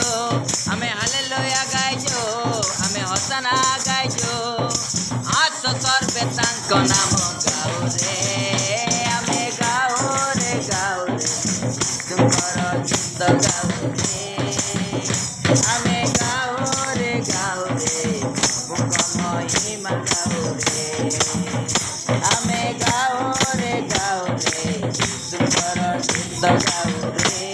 गाइजो आमे हालेलुया गाइजो आमे होसाना गाइजो आज तो सर्वे तांको नाम गाओ रे आमे गाओ रे तुमकर गीत गाओ रे आमे गाओ रे प्रभुक महिमा गाओ रे आमे गाओ रे तुमकर गीत गाओ रे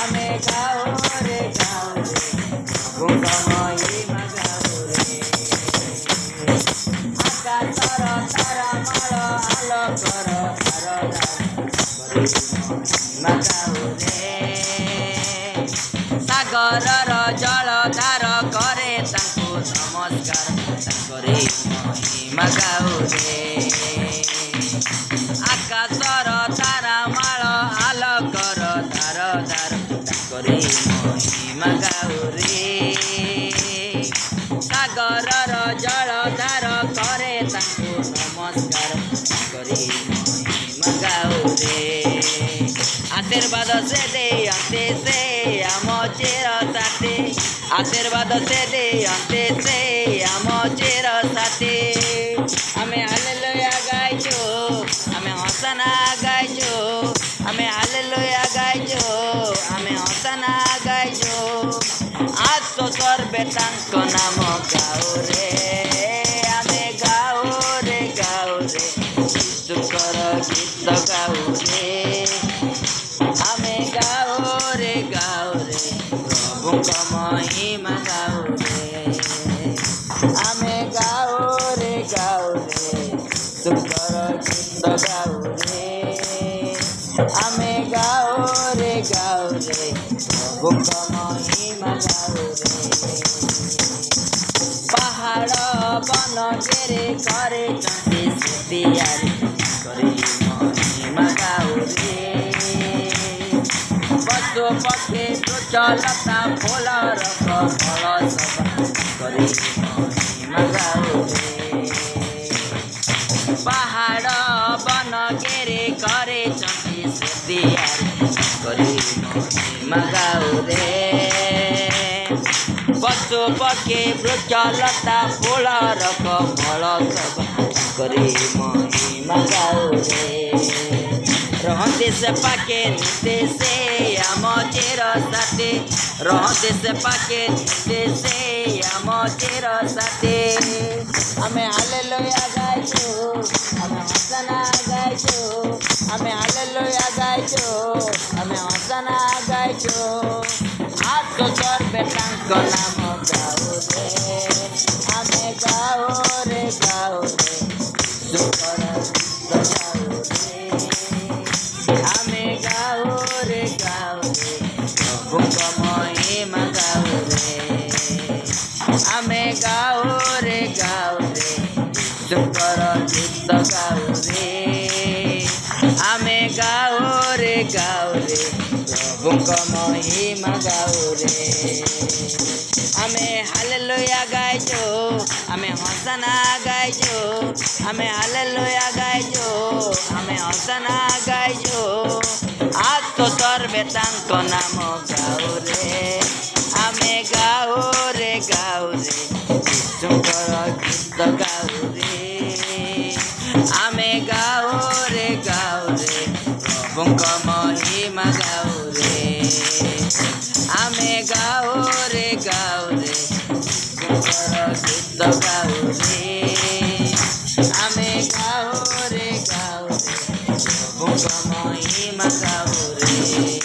आमे गाओ रे प्रभुक महिमा गाओ रे आकाशर तारामाळ आलोकर महिमा गाओ रे सागरर जलधार करे तांको नमस्कार तांकरी महिमा गाओ रे आकाशर तारामाळ आलोकर धार तांकरी महिमा गाओ रे सागरर जलधार करे तांको नमस्कार तांकरी महिमा गाओ रे आशीर्वाद से दे अंते से आम चेर साथे आशीर्वाद से दे अंते से आम चेर साथे आमे हालेलुया गाइजो आमे होसाना गाइजो आमे हालेलुया गाइजो आमे होसाना गाइजो आज तो सर्वे तांको नाम गाओ रे आमे गाओ रे तुमकर गीत गाओ रे आमे गाओ रे प्रभुक महिमा गाओ रे आमे गाओ रे तुमकर गीत गाओ रे आमे गाओ रे प्रभुक महिमा गाओ रे पहाड़ बन घेरे करे चंदी सुतियारी करे महिमा गाओ रे पशु पक्षी वृक्षलता फूल रख फल सब करे महिमा गाओ रे पहाड़ बन घेरे करे चंदी सुतियारी करे महिमा गाओ रे पशु पक्षी वृक्षलता फूल रख फल सब करे महिमा गाओ रे रहते से पाके नीते से आम चेर साथे रहते से पाके नीते से आम चेर साथे आमे हालेलुया गाइजो आमे होसाना गाइजो आमे हालेलुया गाइजो आमे होसाना गाइजो आज तो सर्वे तांको नाम गाओ रे आमे गाओ रे तुमकर गीत गाओ रे आमे गाओ रे प्रभुक महिमा गाओ रे आमे गाओ रे तुमकर गीत गाओ रे आमे गाओ रे प्रभुक महिमा गाओ रे आमे हालेलुया गाइजो आमे होसाना गाइजो आमे हालेलुया गाइजो आमे होसाना गाइजो आज तो सर्वे तांको नाम गाओ रे आमे गाओ रे तुमकर गीत गाओ रे आमे गाओ रे प्रभुक महिमा गाओ रे आमे गाओ रे तुमकर गीत गाओ रे आमे गाओ रे प्रभुक महिमा गाओ रे।